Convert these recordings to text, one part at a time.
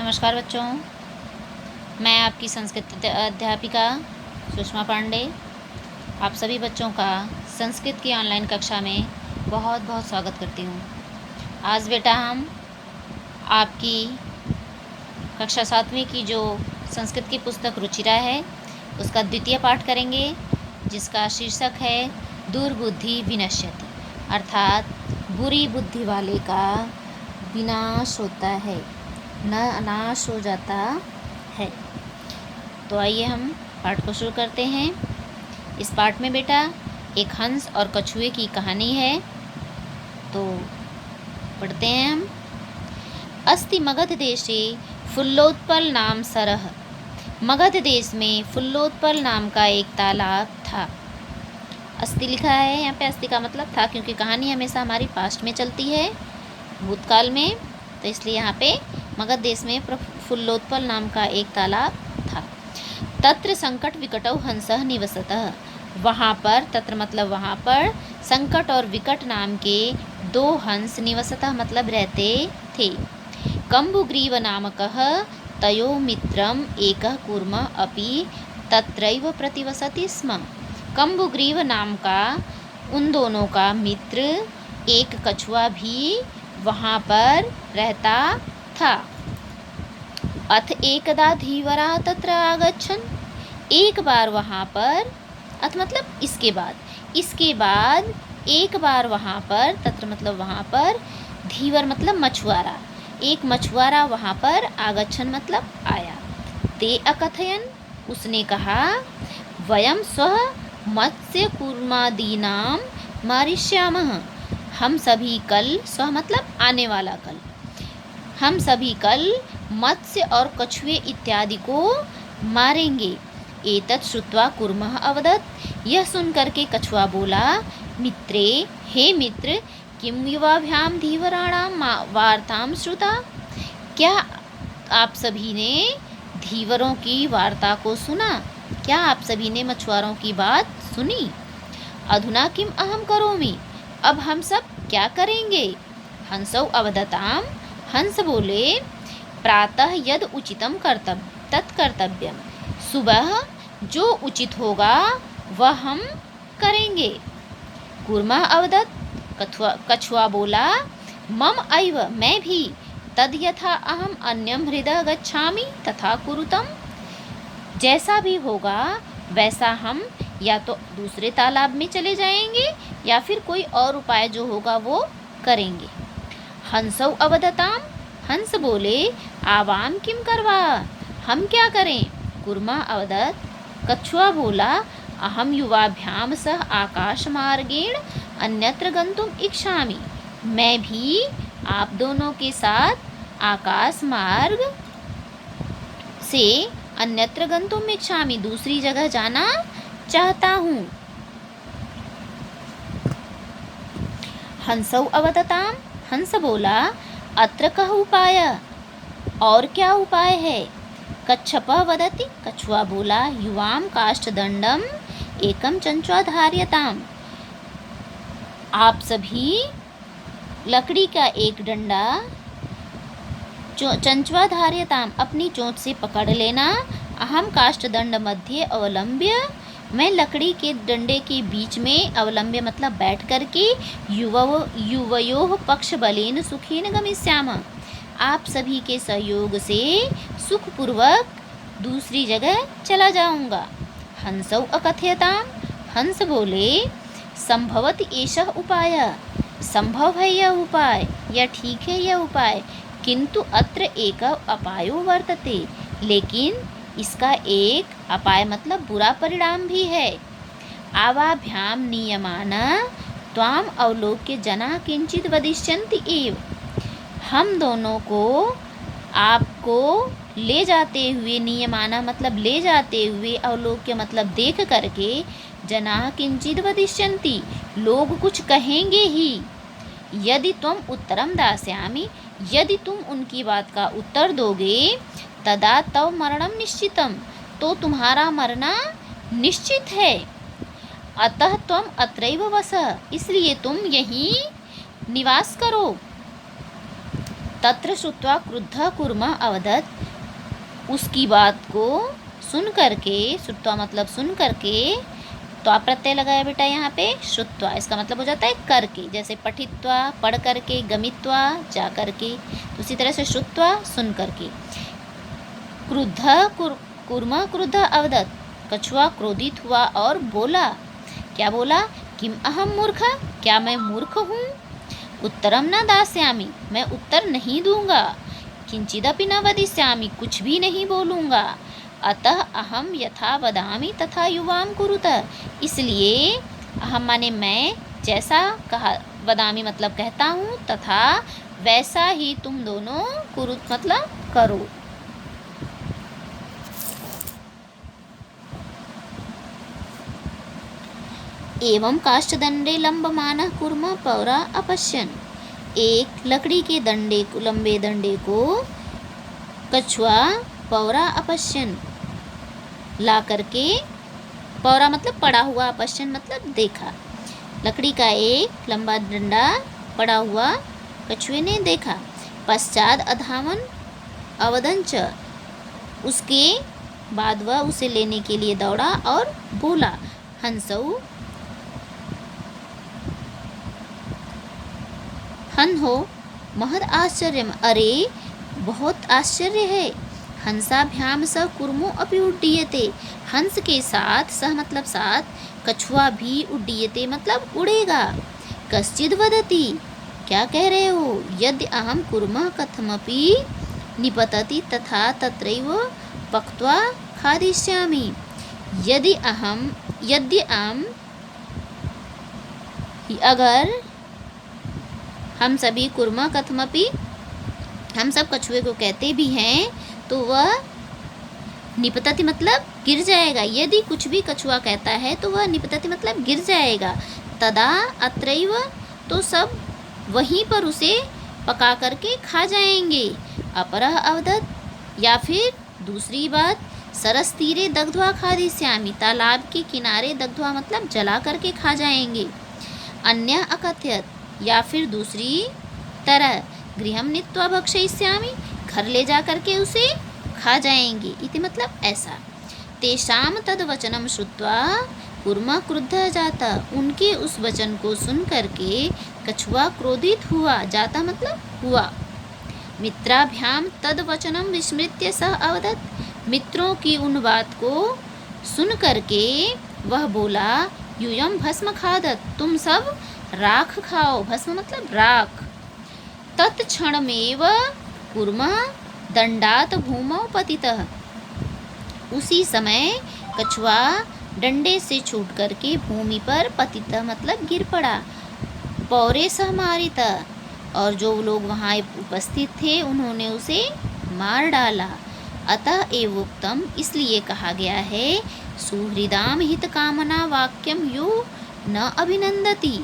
नमस्कार बच्चों, मैं आपकी संस्कृत अध्यापिका सुषमा पांडे आप सभी बच्चों का संस्कृत की ऑनलाइन कक्षा में बहुत बहुत स्वागत करती हूँ। आज बेटा हम आपकी कक्षा 7वीं की जो संस्कृत की पुस्तक रुचिरा है उसका द्वितीय पाठ करेंगे, जिसका शीर्षक है दुर्बुद्धि विनश्यति, अर्थात बुरी बुद्धि वाले का विनाश होता है, नाश हो जाता है। तो आइए हम पाठ को शुरू करते हैं। इस पाठ में बेटा एक हंस और कछुए की कहानी है, तो पढ़ते हैं हम। अस्ति मगध देशे फुल्लोत्पल नाम सरह। मगध देश में फुल्लोत्पल नाम का एक तालाब था। अस्ति लिखा है यहाँ पे, अस्ति का मतलब था, क्योंकि कहानी हमेशा हमारी पास्ट में चलती है, भूतकाल में, तो इसलिए यहाँ पे मगध देश में फुल्लोत्पल नाम का एक तालाब था। तत्र संकट विकटौ हंसः निवसतः। वहाँ पर, तत्र मतलब वहाँ पर, संकट और विकट नाम के दो हंस निवसतः मतलब रहते थे। कम्बुग्रीव नामकः तयो मित्रम एकः कूर्मः अपि तत्रैव प्रतिवसति स्म। कम्बुग्रीव नाम का उन दोनों का मित्र एक कछुआ भी वहाँ पर रहता था। अथ एकदा धीवरा तत्र आगच्छन्। एक बार वहाँ पर, अथ मतलब इसके बाद एक बार वहाँ पर, तत्र मतलब वहाँ पर, धीवर मतलब मछुआरा, एक मछुआरा वहाँ पर, आगच्छन् मतलब आया। ते अकथयन्, उसने कहा, वयं स्वः मत्स्य कूर्मादीनां मारिष्यामः। हम सभी कल, स्वः मतलब आने वाला कल, हम सभी कल मत्स्य और कछुए इत्यादि को मारेंगे। एतत् श्रुत्वा कूर्मः अवदत्। यह सुनकर के कछुआ बोला, मित्रे, हे मित्र, किं युवाभ्यां धीवराणां वार्तां श्रुता। क्या आप सभी ने धीवरों की वार्ता को सुना? क्या आप सभी ने मछुआरों की बात सुनी? अधुना किम अहम करोमि। अब हम सब क्या करेंगे? हंसौ अवदताम, हंस बोले, प्रातः यद उचितम कर्तव्य तत्कर्तव्यम। सुबह जो उचित होगा वह हम करेंगे। कूर्मः अवदत्, कछुआ बोला, मम ऐव, मैं भी, तद यथा अहम अन्यम हृदय गच्छामि तथा कुरुतम। जैसा भी होगा वैसा हम या तो दूसरे तालाब में चले जाएंगे या फिर कोई और उपाय जो होगा वो करेंगे। हंसौ अवदताम, हंस बोले, आवाम किम करवा, हम क्या करें? कूर्मः अवदत्, कछुआ बोला, अहम युवाभ्याम सह आकाश मार्गेण अन्यत्र गंतुम इच्छामि। मैं भी आप दोनों के साथ आकाश मार्ग से अन्यत्र गंतुम इच्छामि, दूसरी जगह जाना चाहता हूँ। हंसौ अवदताम, हंस बोला, अत्र कः उपाय, और क्या उपाय है? कच्छपः वदति, कछुआ बोला, युवां काष्ठदंडम एकम चंचवा धार्यताम। आप सभी लकड़ी का एक डंडा, चंचवा धार्यताम, अपनी चोंच से पकड़ लेना। अहम काष्ठदंड मध्ये अवलंब्य, मैं लकड़ी के डंडे के बीच में, अवलंब्य मतलब बैठ करके, युवयोः पक्ष बलेन सुखेन गमिष्यामः, आप सभी के सहयोग से सुखपूर्वक दूसरी जगह चला जाऊंगा। हंसौ अकथयताम, हंस बोले, संभवति एषः उपाय, संभव है यह उपाय, या ठीक है यह उपाय, किंतु अत्र एक अपायो वर्तते, लेकिन इसका एक अपाय मतलब बुरा परिणाम भी है। आवाभ्याम नियमाना त्वाम अवलोक्य जना किंचित वदिष्यन्ति एव। हम दोनों को, आपको ले जाते हुए, नियमाना मतलब ले जाते हुए, अवलोक्य मतलब देख करके, जना किंचित वदिष्यन्ति, लोग कुछ कहेंगे ही। यदि तुम उत्तरम दास्यामि, यदि तुम उनकी बात का उत्तर दोगे, तदा तव मरणम निश्चितम, तो तुम्हारा मरना निश्चित है। अतः त्वम अत्रैव वस, इसलिए तुम यहीं निवास करो। तत्र श्रुत्वा क्रुद्धः कूर्मः अवदत्, उसकी बात को सुन करके, श्रुत्वा मतलब सुन करके, तो आप प्रत्यय लगाया बेटा यहाँ पे श्रुत्वा, इसका मतलब हो जाता है करके, जैसे पठित्वा पढ़ करके, गमित्वा जा करके, तो उसी तरह से श्रुत्वा सुन करके। क्रुद्धः कूर्मः क्रुद्धः अवदत्, कछुआ क्रोधित हुआ और बोला, क्या बोला, किम अहम मूर्ख, क्या मैं मूर्ख हूँ, उत्तरम न दास्यामि, मैं उत्तर नहीं दूंगा, किंचिदपि न वदिष्यामि, कुछ भी नहीं बोलूँगा, अतः अहम यथा वदामि तथा युवां कुरुत, इसलिए अहम माने मैं, जैसा कहा, वदामि मतलब कहता हूँ, तथा वैसा ही तुम दोनों, कुरुत मतलब करो। एवं काष्ठदंडे लंबमानः कूर्मः पौरा अपश्यन्, एक लकड़ी के दंडे को, लंबे दंडे को कछुआ पौरा अपश्यन ला करके, पौरा मतलब पड़ा हुआ, अपश्यन मतलब देखा, लकड़ी का एक लंबा डंडा पड़ा हुआ कछुए ने देखा। पश्चात अधावन अवदंच, उसके बाद वह उसे लेने के लिए दौड़ा और बोला, हंसौ हन हो महद आश्चर्यम, अरे बहुत आश्चर्य है, हंसाभ्याम स कूर्मो अपि उड्डीयते, हंस के साथ, सह मतलब साथ, कछुआ भी उड्डीयते मतलब उड़ेगा। कश्चिद वदति, क्या कह रहे हो, यदि अहम कूर्मः कथमपि निपतति तथा तत्रैव पक्त्वा खादिष्यामि, यदि अहम अगर हम सभी कूर्मः कथमपि, हम सब कछुए को कहते भी हैं, तो वह निपतति मतलब गिर जाएगा, यदि कुछ भी कछुआ कहता है तो वह निपतति मतलब गिर जाएगा, तदा अत्रैव, तो सब वहीं पर उसे पका करके खा जाएंगे। अपरः अवदत्, या फिर दूसरी बात, सरस तीरे दग्ध्वा खादिष्यामि, तालाब के किनारे, दग्ध्वा मतलब जला करके खा जाएंगे। अन्य अकथयत्, या फिर दूसरी तरह, गृहं नीत्वा भक्षयिष्यामि, घर ले जा करके उसे खा जाएंगे, इति मतलब ऐसा। तेषाम तद वचनम श्रुत्वा कूर्मः क्रुद्धः जाता, उनके उस वचन को सुन करके कछुआ क्रोधित हुआ, जाता मतलब हुआ। मित्राभ्याम तद वचनम विस्मृत्य सह अवदत्, मित्रों की उन बात को सुन करके वह बोला, यूयम भस्म खादत, तुम सब राख खाओ, भस्म मतलब राख। तत्क्षणमेव कूर्मः दंडात भूमौ पतितः, उसी समय कछुआ डंडे से छूट करके भूमि पर पतितः मतलब गिर पड़ा। पौरे सह मारिता, और जो लोग वहाँ उपस्थित थे उन्होंने उसे मार डाला। अतः एवोक्तम, इसलिए कहा गया है, सुहृदाम हित कामना वाक्यम यो न अभिनंदति,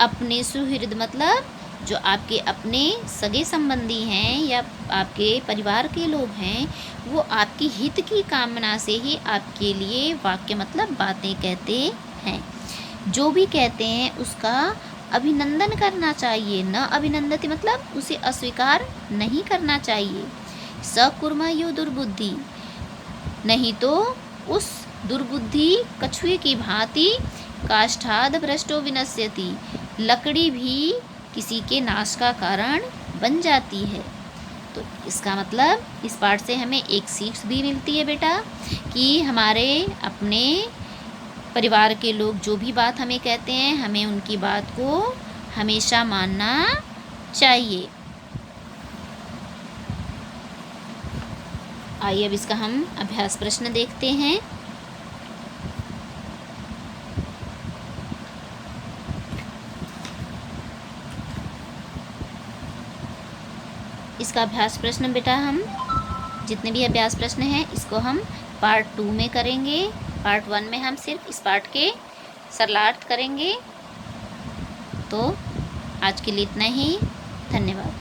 अपने सुहृद मतलब जो आपके अपने सगे संबंधी हैं या आपके परिवार के लोग हैं, वो आपकी हित की कामना से ही आपके लिए वाक्य मतलब बातें कहते हैं। जो भी कहते हैं उसका अभिनंदन करना चाहिए, न अभिनंदति मतलब उसे अस्वीकार नहीं करना चाहिए। स कूर्मः यो दुर्बुद्धि, नहीं तो उस दुर्बुद्धि कछुए की भांति काष्ठाद भ्रष्टो विनश्यति, लकड़ी भी किसी के नाश का कारण बन जाती है। तो इसका मतलब इस पाठ से हमें एक सीख भी मिलती है बेटा, कि हमारे अपने परिवार के लोग जो भी बात हमें कहते हैं, हमें उनकी बात को हमेशा मानना चाहिए। आइए अब इसका हम अभ्यास प्रश्न देखते हैं। इसका अभ्यास प्रश्न बेटा, हम जितने भी अभ्यास प्रश्न हैं इसको हम पार्ट 2 में करेंगे। पार्ट 1 में हम सिर्फ इस पाठ के सरलार्थ करेंगे। तो आज के लिए इतना ही, धन्यवाद।